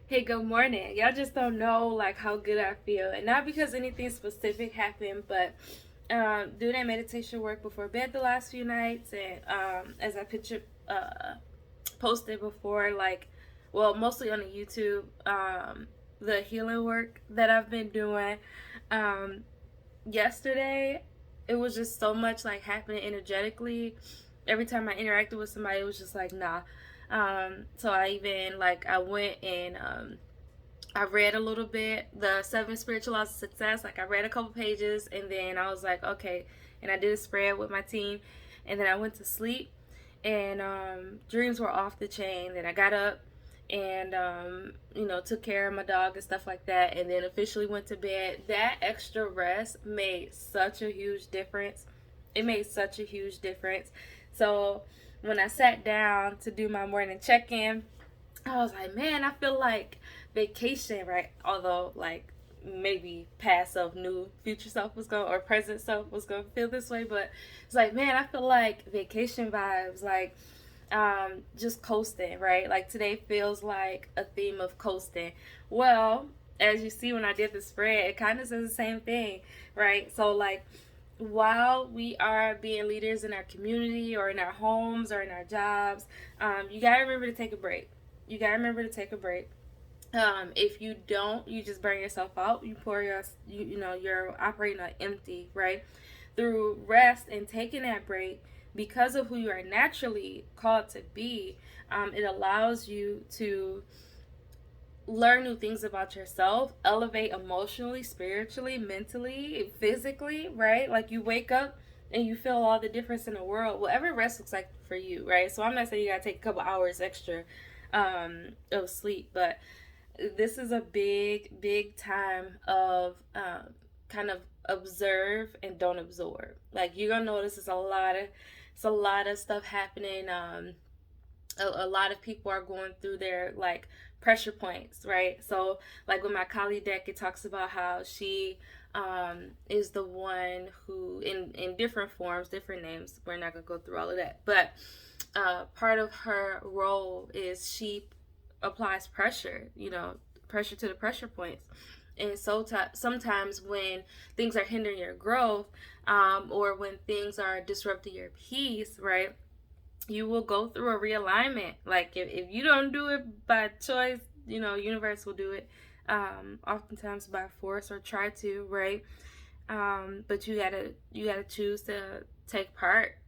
Hey, good morning. Y'all just don't know like how good I feel, and not because anything specific happened, but doing that meditation work before bed the last few nights, and as I posted before, well, mostly on the YouTube, the healing work that I've been doing. Um, Yesterday, it was just so much like happening energetically. Every time I interacted with somebody, it was just like nah. So I even like I went and I read a little bit, the seven spiritual laws of success. Like I read a couple pages, and then I was like, okay, and I did a spread with my team, and then I went to sleep, and dreams were off the chain. Then I got up and took care of my dog and stuff like that, and then officially went to bed. That extra rest made such a huge difference. It made such a huge difference. So when I sat down to do my morning check-in, I was like, man, I feel like vacation, right? Although, like, maybe past self knew future self was going, or present self was going to feel this way, but it's like, man, I feel like vacation vibes, like, just coasting, right? Like, today feels like a theme of coasting. Well, as you see when I did the spread, it kind of says the same thing, right? So, like, while we are being leaders in our community or in our homes or in our jobs, you got to remember to take a break. You got to remember to take a break. If you don't, you just burn yourself out. You're operating on empty, right? Through rest and taking that break, because of who you are naturally called to be, it allows you to learn new things about yourself, elevate emotionally, spiritually, mentally, physically, right? Like you wake up and you feel all the difference in the world, whatever rest looks like for you, right? So I'm not saying you gotta take a couple hours extra of sleep, but this is a big time of kind of observe and don't absorb. Like you're gonna notice it's a lot of stuff happening. A lot of people are going through their like pressure points, right? So like with my Kali deck, it talks about how she is the one who in different forms, different names. We're not gonna go through all of that, but part of her role is she applies pressure, pressure to the pressure points. And so sometimes when things are hindering your growth, or when things are disrupting your peace, right, you will go through a realignment. Like if you don't do it by choice, universe will do it, oftentimes by force or try to, right? But you gotta choose to take part,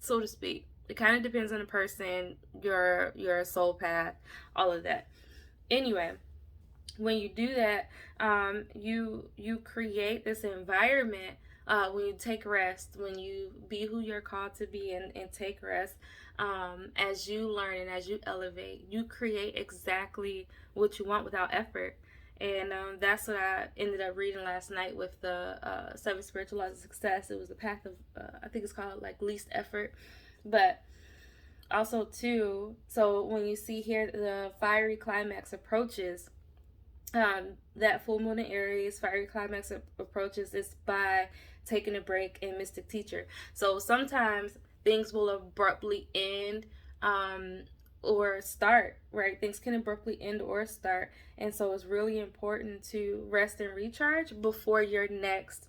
so to speak. It kind of depends on the person, your soul path, all of that. Anyway, when you do that, you create this environment. When you take rest, when you be who you're called to be, and take rest, as you learn and as you elevate, you create exactly what you want without effort. And that's what I ended up reading last night with the seven spiritual laws of success. It was the path of, I think it's called like least effort. But also too, so when you see here the fiery climax approaches, that full moon in Aries, fiery climax approaches is by taking a break in Mystic Teacher. So sometimes things will abruptly end, or start, right? Things can abruptly end or start. And so it's really important to rest and recharge before your next,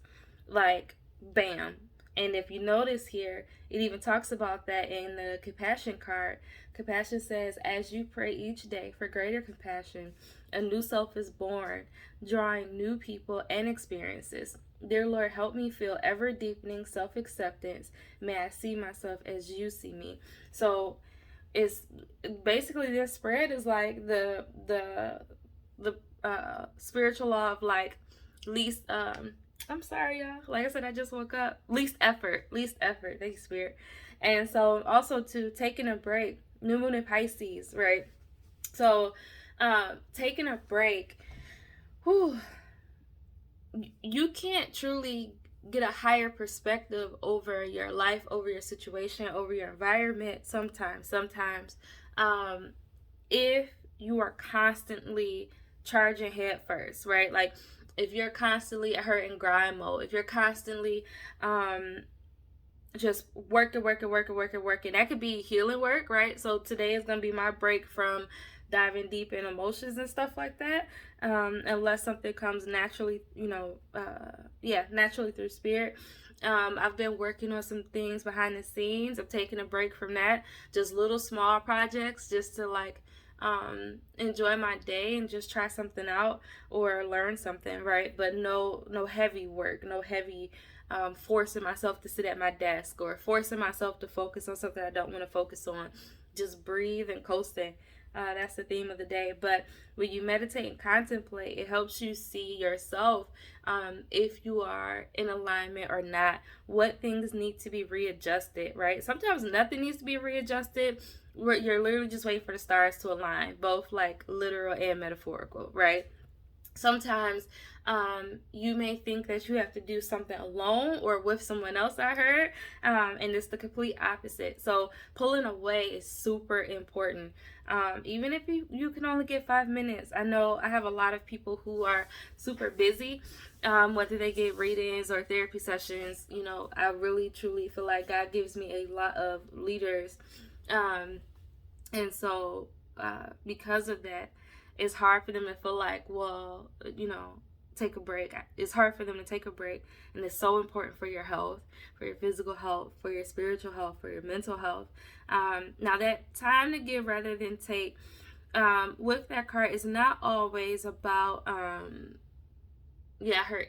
like, bam. And if you notice here, it even talks about that in the compassion card. Compassion says, as you pray each day for greater compassion, a new self is born, drawing new people and experiences. Dear Lord, help me feel ever deepening self acceptance. May I see myself as you see me. So it's basically, this spread is like the spiritual law of like least I'm sorry, y'all. Like I said, I just woke up. Least effort. Least effort. Thank you, Spirit. And so also to taking a break. New moon in Pisces, right? So taking a break, whew, you can't truly get a higher perspective over your life, over your situation, over your environment sometimes, if you are constantly charging head first, right? Like if you're constantly at hurt and grind mode, if you're constantly just working. That could be healing work, right? So today is gonna be my break from diving deep in emotions and stuff like that, unless something comes naturally, naturally through spirit. I've been working on some things behind the scenes. I'm taking a break from that, just little small projects, just to like enjoy my day and just try something out or learn something, right? But no heavy work, no heavy forcing myself to sit at my desk or forcing myself to focus on something I don't want to focus on. Just breathe and coasting. That's the theme of the day. But when you meditate and contemplate, it helps you see yourself, if you are in alignment or not, what things need to be readjusted, right? Sometimes nothing needs to be readjusted. You're literally just waiting for the stars to align, both like literal and metaphorical, right? Sometimes you may think that you have to do something alone or with someone else, I heard, and it's the complete opposite. So pulling away is super important. Even if you can only get 5 minutes. I know I have a lot of people who are super busy, whether they get readings or therapy sessions. I really truly feel like God gives me a lot of leaders, and so because of that, it's hard for them to feel like, well, take a break. It's hard for them to take a break, and it's so important for your health, for your physical health, for your spiritual health, for your mental health. Now, that time to give rather than take, with that card, is not always about her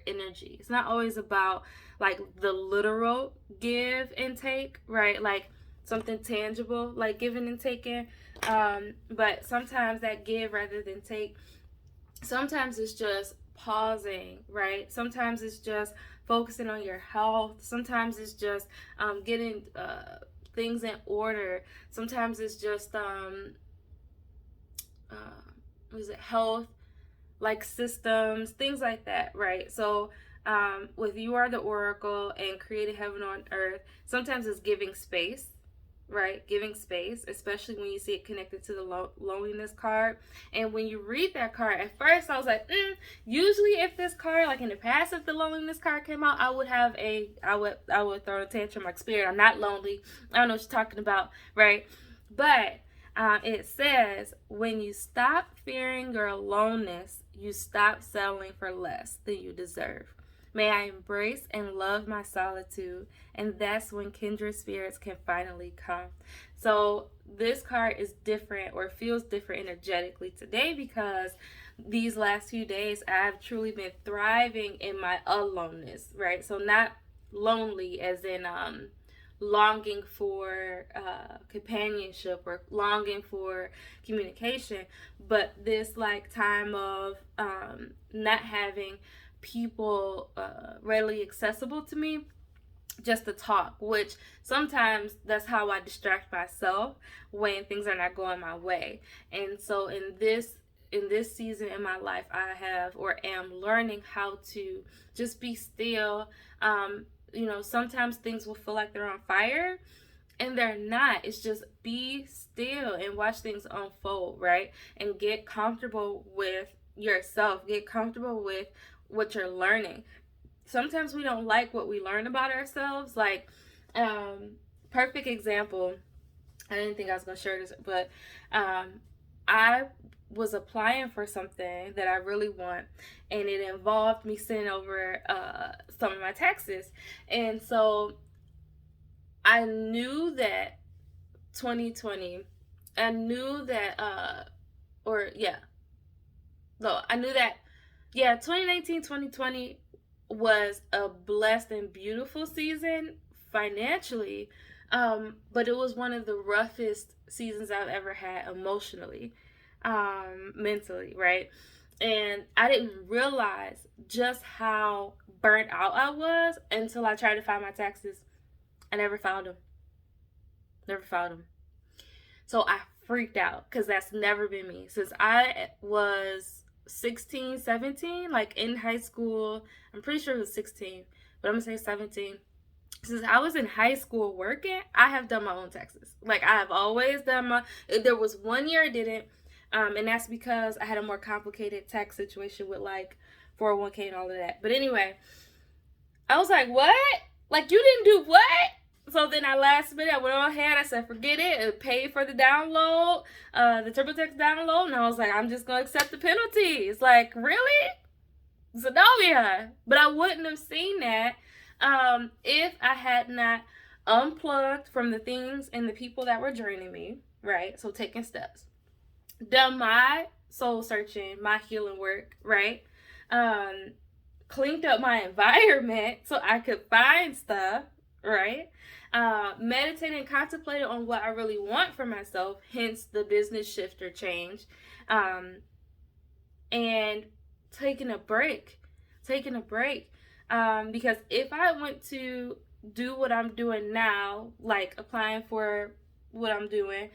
energy. It's not always about like the literal give and take, right? Like something tangible, like giving and taking. But sometimes that give rather than take, sometimes it's just pausing, right? Sometimes it's just focusing on your health. Sometimes it's just getting things in order. Sometimes it's just health, like systems, things like that, right? So with You Are the Oracle and Created Heaven on Earth, sometimes it's giving space, right? Giving space, especially when you see it connected to the loneliness card. And when you read that card, at first I was like, usually if this card, like in the past, if the loneliness card came out, I would throw a tantrum like, Spirit, I'm not lonely. I don't know what you're talking about, right? But it says, when you stop fearing your aloneness, you stop settling for less than you deserve. May I embrace and love my solitude, and that's when kindred spirits can finally come. So this card is different, or feels different energetically today, because these last few days I've truly been thriving in my aloneness, right? So not lonely as in longing for companionship or longing for communication, but this like time of not having people readily accessible to me just to talk, which sometimes that's how I distract myself when things are not going my way. And so in this season in my life, I have or am learning how to just be still. Sometimes things will feel like they're on fire, and they're not. It's just be still and watch things unfold, right? And get comfortable with yourself. Get comfortable with what you're learning. Sometimes we don't like what we learn about ourselves. Like, perfect example, I didn't think I was going to share this, but I was applying for something that I really want, and it involved me sending over some of my taxes. And so I knew that 2020, I knew that, I knew that 2019, 2020 was a blessed and beautiful season financially, but it was one of the roughest seasons I've ever had emotionally, mentally, right? And I didn't realize just how burnt out I was until I tried to file my taxes. I never filed them. So I freaked out, because that's never been me since I was 16, 17, like in high school. I'm pretty sure it was 16, but I'm gonna say 17. Since I was in high school working, I have done my own taxes. Like, I have always done there was 1 year I didn't, and that's because I had a more complicated tax situation with like 401k and all of that. But anyway, I was like, what? Like, you didn't do what? So then I last minute I went on ahead. I said, forget it. Paid for the download, the TurboTax download, and I was like, I'm just gonna accept the penalties. Like, really, Zenobia? But I wouldn't have seen that if I had not unplugged from the things and the people that were draining me. Right. So taking steps, done my soul searching, my healing work. Right. Um, Cleaned up my environment so I could find stuff, right? Meditated and contemplated on what I really want for myself, hence the business shift or change. Um, and taking a break, because if I went to do what I'm doing now, like applying for what I'm doing,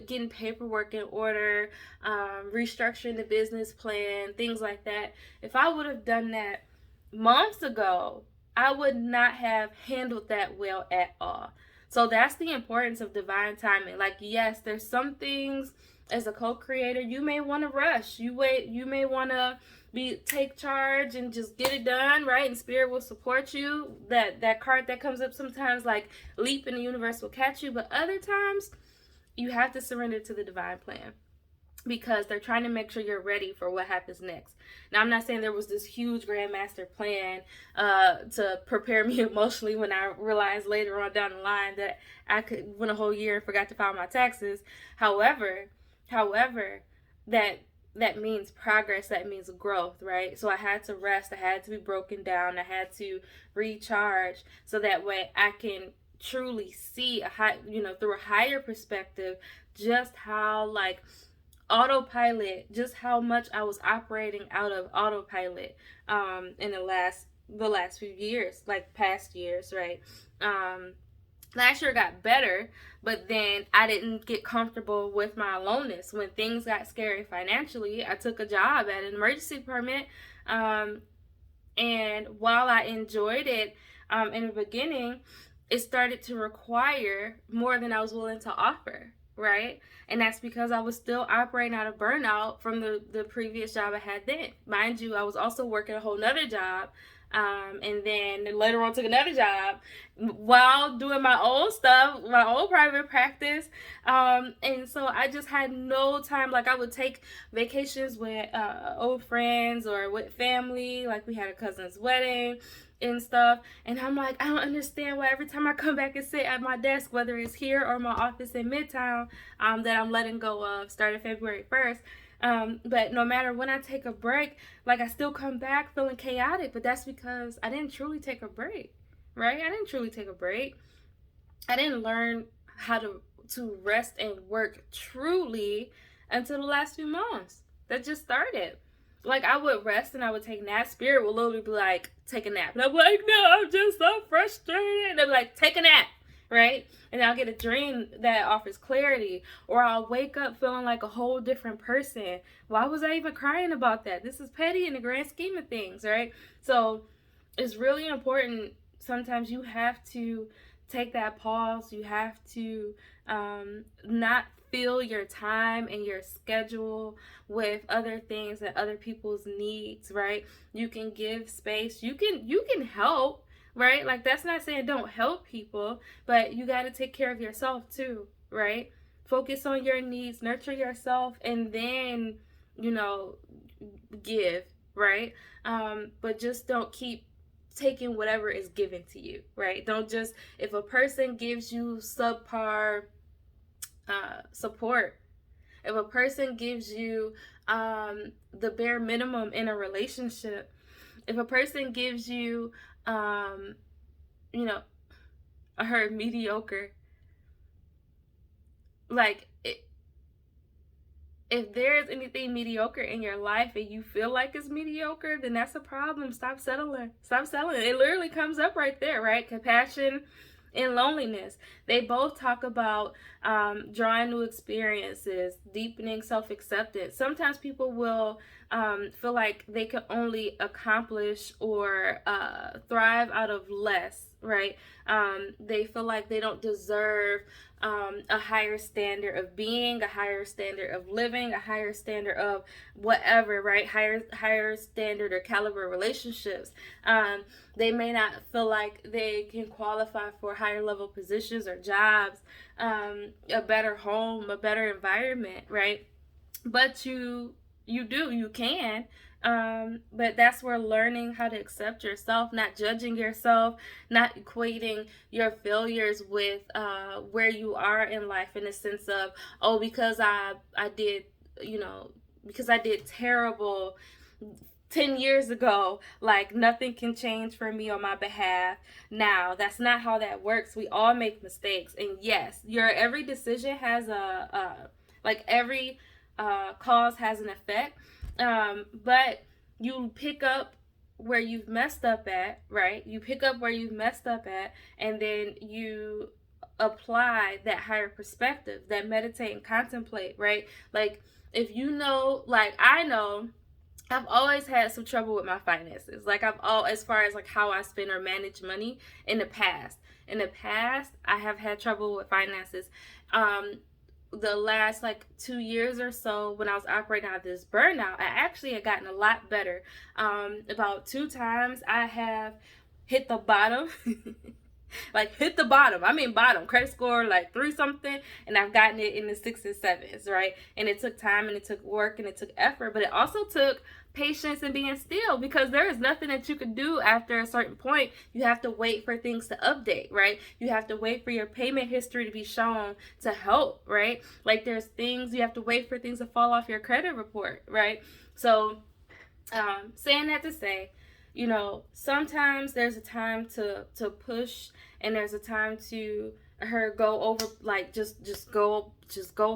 getting paperwork in order, restructuring the business plan, things like that. If I would have done that months ago, I would not have handled that well at all. So that's the importance of divine timing. Like, yes, there's some things as a co-creator you may want to rush. You may want to take charge and just get it done, right? And spirit will support you. That card that comes up sometimes, like leap in the universe will catch you, but other times you have to surrender to the divine plan because they're trying to make sure you're ready for what happens next. Now, I'm not saying there was this huge grandmaster plan to prepare me emotionally when I realized later on down the line that I went a whole year and forgot to file my taxes. However, that means progress, that means growth, right? So I had to rest, I had to be broken down, I had to recharge so that way I can truly see through a higher perspective, just how like autopilot, just how much I was operating out of autopilot in the last few years, like past years, right? Last year got better, but then I didn't get comfortable with my aloneness. When things got scary financially, I took a job at an emergency department, and while I enjoyed it in the beginning, it started to require more than I was willing to offer, right? And that's because I was still operating out of burnout from the previous job I had then. Mind you, I was also working a whole nother job, and then later on took another job while doing my own stuff, my own private practice. And so I just had no time. Like, I would take vacations with old friends or with family. Like, we had a cousin's wedding and stuff, and I'm like, I don't understand why every time I come back and sit at my desk, whether it's here or my office in Midtown, that I'm letting go of starting February 1st. But no matter when I take a break, like, I still come back feeling chaotic, but that's because I didn't truly take a break, right? I didn't truly take a break. I didn't learn how to rest and work truly until the last few months. That just started. Like, I would rest and I would take naps. Spirit will literally be like, take a nap. And I'm like, no, I'm just so frustrated. And they'll be like, take a nap, right? And I'll get a dream that offers clarity. Or I'll wake up feeling like a whole different person. Why was I even crying about that? This is petty in the grand scheme of things, right? So it's really important. Sometimes you have to take that pause. You have to not fill your time and your schedule with other things and other people's needs, right? You can give space. You can help, right? Like, that's not saying don't help people, but you got to take care of yourself too, right? Focus on your needs, nurture yourself, and then, give, right? But just don't keep taking whatever is given to you, right? Don't just, if a person gives you subpar support, if a person gives you the bare minimum in a relationship, if a person gives you I heard mediocre, like, if there's anything mediocre in your life and you feel like it's mediocre, then that's a problem. Stop settling. It literally comes up right there, right? Compassion and loneliness. They both talk about drawing new experiences, deepening self-acceptance. Sometimes people will feel like they can only accomplish or thrive out of less, right? They feel like they don't deserve a higher standard of being, a higher standard of living, a higher standard of whatever, right? Higher standard or caliber relationships. They may not feel like they can qualify for higher level positions or jobs, a better home, a better environment, right? But you can. But that's where learning how to accept yourself, not judging yourself, not equating your failures with where you are in life, in the sense of, oh, because I did, you know, because I did terrible 10 years ago, like nothing can change for me on my behalf now. That's not how that works. We all make mistakes, and yes, your every decision has like every cause has an effect. But you pick up where you've messed up at, right? You pick up where you've messed up at, and then you apply that higher perspective, that meditate and contemplate, right? Like, if you know, like I know, I've always had some trouble with my finances. Like, as far as like how I spend or manage money in the past. In the past, I have had trouble with finances. The last like 2 years or so, when I was operating out of this burnout, I actually had gotten a lot better. About 2 times I have hit the bottom. Like, hit the bottom. I mean bottom. Credit score like 3 something, and I've gotten it in the 6s and 7s, right? And it took time, and it took work, and it took effort, but it also took patience and being still, because there is nothing that you can do after a certain point. You have to wait for things to update, right? You have to wait for your payment history to be shown to help, right? Like, there's things, you have to wait for things to fall off your credit report, right? So saying that to say, you know, sometimes there's a time to push, and there's a time to go over, like just go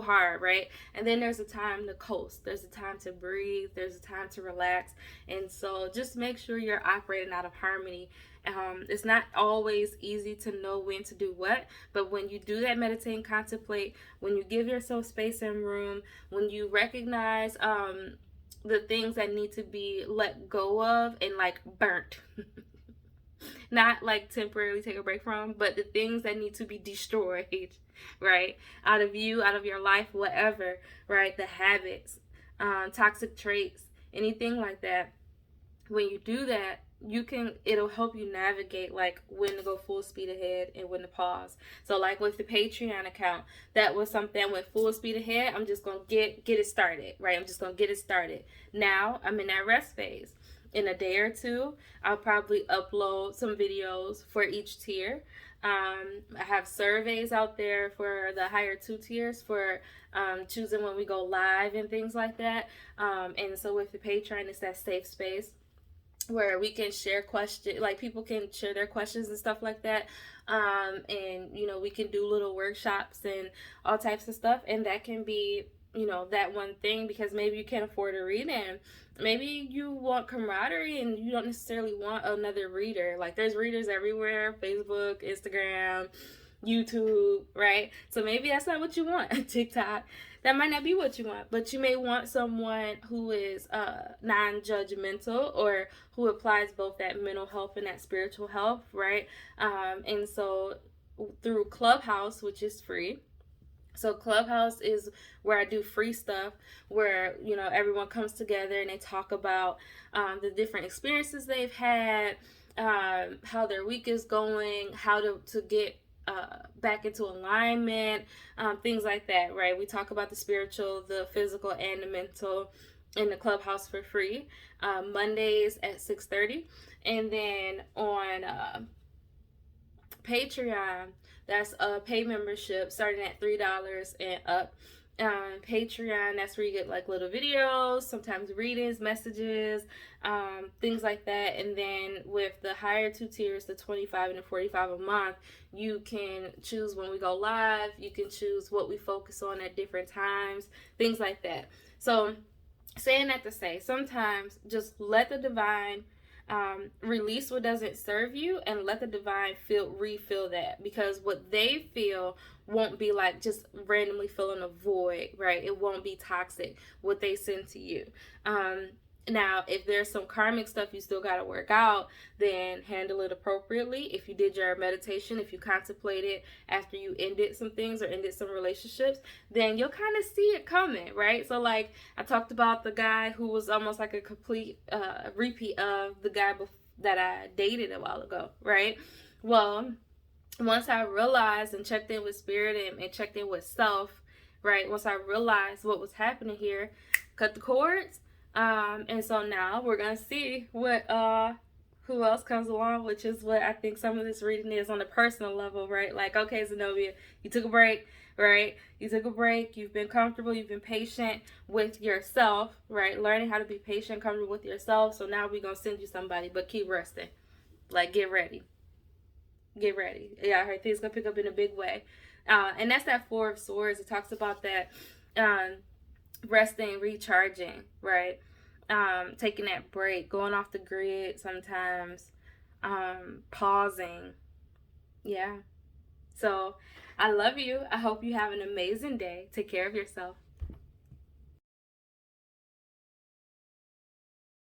hard, right? And then there's a time to coast, there's a time to breathe, there's a time to relax. And so just make sure you're operating out of harmony. It's not always easy to know when to do what, but when you do that, meditate and contemplate, when you give yourself space and room, when you recognize the things that need to be let go of and like burnt, not like temporarily take a break from, but the things that need to be destroyed, right? Out of you, out of your life, whatever, right? The habits, toxic traits, anything like that. When you do that, it'll help you navigate like when to go full speed ahead and when to pause. So like with the Patreon account, that was something I went full speed ahead. I'm just gonna get it started, right? I'm just gonna get it started. Now I'm in that rest phase. In a day or two, I'll probably upload some videos for each tier. I have surveys out there for the higher 2 tiers for choosing when we go live and things like that. And so with the Patreon, it's that safe space where we can share questions, like people can share their questions and stuff like that. And, you know, we can do little workshops and all types of stuff. And that can be, you know, that one thing, because maybe you can't afford a read, and maybe you want camaraderie and you don't necessarily want another reader. Like, there's readers everywhere, Facebook, Instagram, YouTube, right? So maybe that's not what you want. TikTok, that might not be what you want, but you may want someone who is non-judgmental, or who applies both that mental health and that spiritual health, right? And so through Clubhouse, which is free. So Clubhouse is where I do free stuff, where, you know, everyone comes together and they talk about the different experiences they've had, how their week is going, how to get back into alignment, things like that, right? We talk about the spiritual, the physical, and the mental in the Clubhouse for free, Mondays at 6:30. And then on Patreon, that's a paid membership starting at $3 and up. Patreon, that's where you get like little videos, sometimes readings, messages, things like that. And then with the higher 2 tiers, the 25 and the 45 a month, you can choose when we go live, you can choose what we focus on at different times, things like that. So saying that to say, sometimes just let the divine release what doesn't serve you, and let the divine refill that, because what they feel won't be like just randomly filling a void, right? It won't be toxic, what they send to you. Now, if there's some karmic stuff you still got to work out, then handle it appropriately. If you did your meditation, if you contemplated after you ended some things or ended some relationships, then you'll kind of see it coming, right? So, like, I talked about the guy who was almost like a complete repeat of the guy that I dated a while ago, right? Well, once I realized and checked in with spirit and checked in with self, right? Once I realized what was happening here, cut the cords. And so now we're gonna see what who else comes along, which is what I think some of this reading is on a personal level, right? Like, okay, Zenobia, you took a break, right? You took a break, you've been comfortable, you've been patient with yourself, right? Learning how to be patient, comfortable with yourself. So now we're gonna send you somebody, but keep resting. Like, get ready. Get ready. Yeah, I heard things gonna pick up in a big way. And that's that Four of Swords. It talks about that resting, recharging, right? Taking that break, going off the grid sometimes, pausing. Yeah. So I love you. I hope you have an amazing day. Take care of yourself.